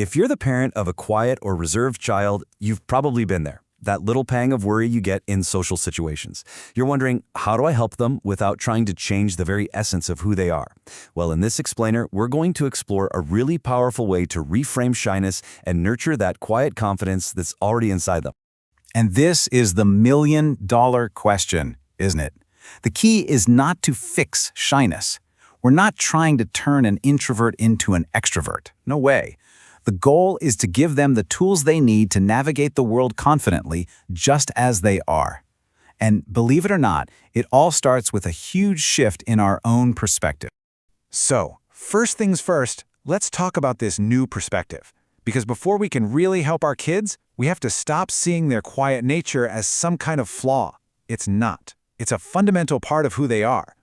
If you're the parent of a quiet or reserved child, you've probably been there. That little pang of worry you get in social situations. You're wondering, how do I help them without trying to change the very essence of who they are? Well, in this explainer, we're going to explore a really powerful way to reframe shyness and nurture that quiet confidence that's already inside them. And this is the million-dollar question, isn't it? The key is not to fix shyness. We're not trying to turn an introvert into an extrovert. No way. The goal is to give them the tools they need to navigate the world confidently, just as they are. And believe it or not, it all starts with a huge shift in our own perspective. So, first things first, let's talk about this new perspective. Because before we can really help our kids, we have to stop seeing their quiet nature as some kind of flaw. It's not. It's a fundamental part of who they are.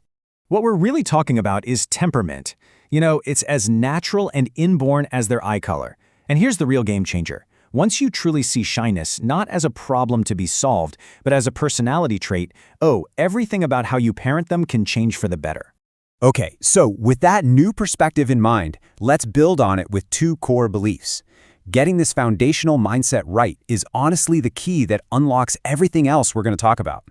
What we're really talking about is temperament. You know, it's as natural and inborn as their eye color. And here's the real game changer. Once you truly see shyness not as a problem to be solved, but as a personality trait, everything about how you parent them can change for the better. Okay, so with that new perspective in mind, let's build on it with two core beliefs. Getting this foundational mindset right is honestly the key that unlocks everything else we're going to talk about.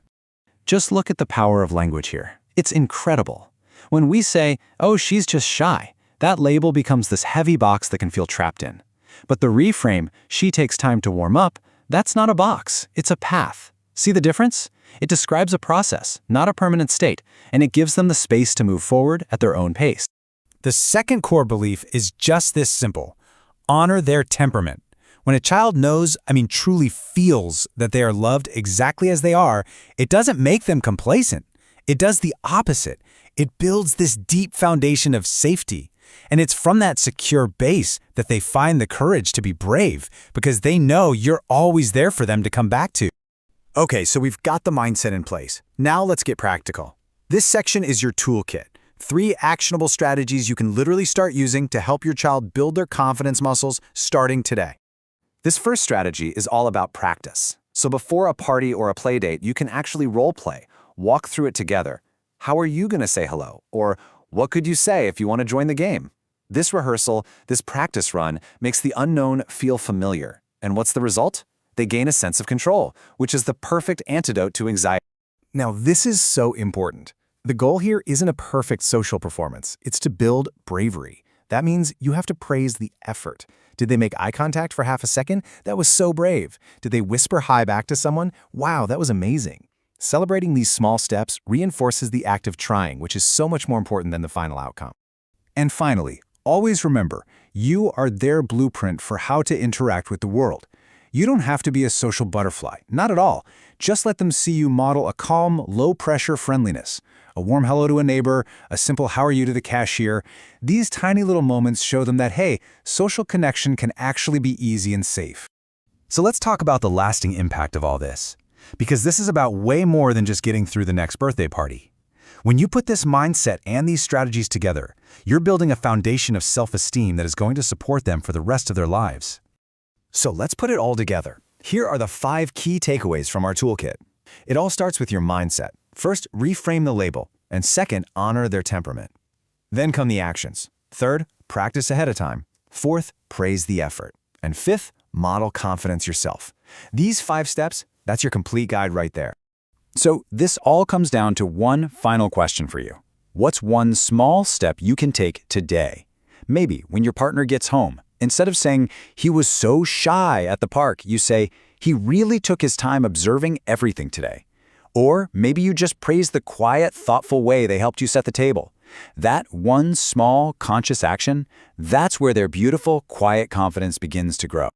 Just look at the power of language here. It's incredible. When we say, oh, she's just shy, that label becomes this heavy box that can feel trapped in. But the reframe, she takes time to warm up, that's not a box, it's a path. See the difference? It describes a process, not a permanent state, and it gives them the space to move forward at their own pace. The second core belief is just this simple. Honor their temperament. When a child knows, truly feels that they are loved exactly as they are, it doesn't make them complacent. It does the opposite. It builds this deep foundation of safety. And it's from that secure base that they find the courage to be brave, because they know you're always there for them to come back to. Okay, so we've got the mindset in place. Now let's get practical. This section is your toolkit. 3 actionable strategies you can literally start using to help your child build their confidence muscles starting today. This first strategy is all about practice. So before a party or a play date, you can actually role play, walk through it together. How are you going to say hello? Or what could you say if you want to join the game? This rehearsal, this practice run, makes the unknown feel familiar. And what's the result? They gain a sense of control, which is the perfect antidote to anxiety. Now, this is so important. The goal here isn't a perfect social performance. It's to build bravery. That means you have to praise the effort. Did they make eye contact for half a second? That was so brave. Did they whisper hi back to someone? Wow, that was amazing. Celebrating these small steps reinforces the act of trying, which is so much more important than the final outcome. And finally, always remember, you are their blueprint for how to interact with the world. You don't have to be a social butterfly, not at all. Just let them see you model a calm, low-pressure friendliness. A warm hello to a neighbor, a simple how are you to the cashier. These tiny little moments show them that, hey, social connection can actually be easy and safe. So let's talk about the lasting impact of all this. Because this is about way more than just getting through the next birthday party. When you put this mindset and these strategies together, you're building a foundation of self-esteem that is going to support them for the rest of their lives. So let's put it all together. Here are the 5 key takeaways from our toolkit. It all starts with your mindset. First, reframe the label. And second, honor their temperament. Then come the actions. Third, practice ahead of time. Fourth, praise the effort. And fifth, model confidence yourself. These 5 steps, that's your complete guide right there. So this all comes down to one final question for you. What's one small step you can take today? Maybe when your partner gets home, instead of saying, he was so shy at the park, you say, he really took his time observing everything today. Or maybe you just praise the quiet, thoughtful way they helped you set the table. That one small, conscious action, that's where their beautiful, quiet confidence begins to grow.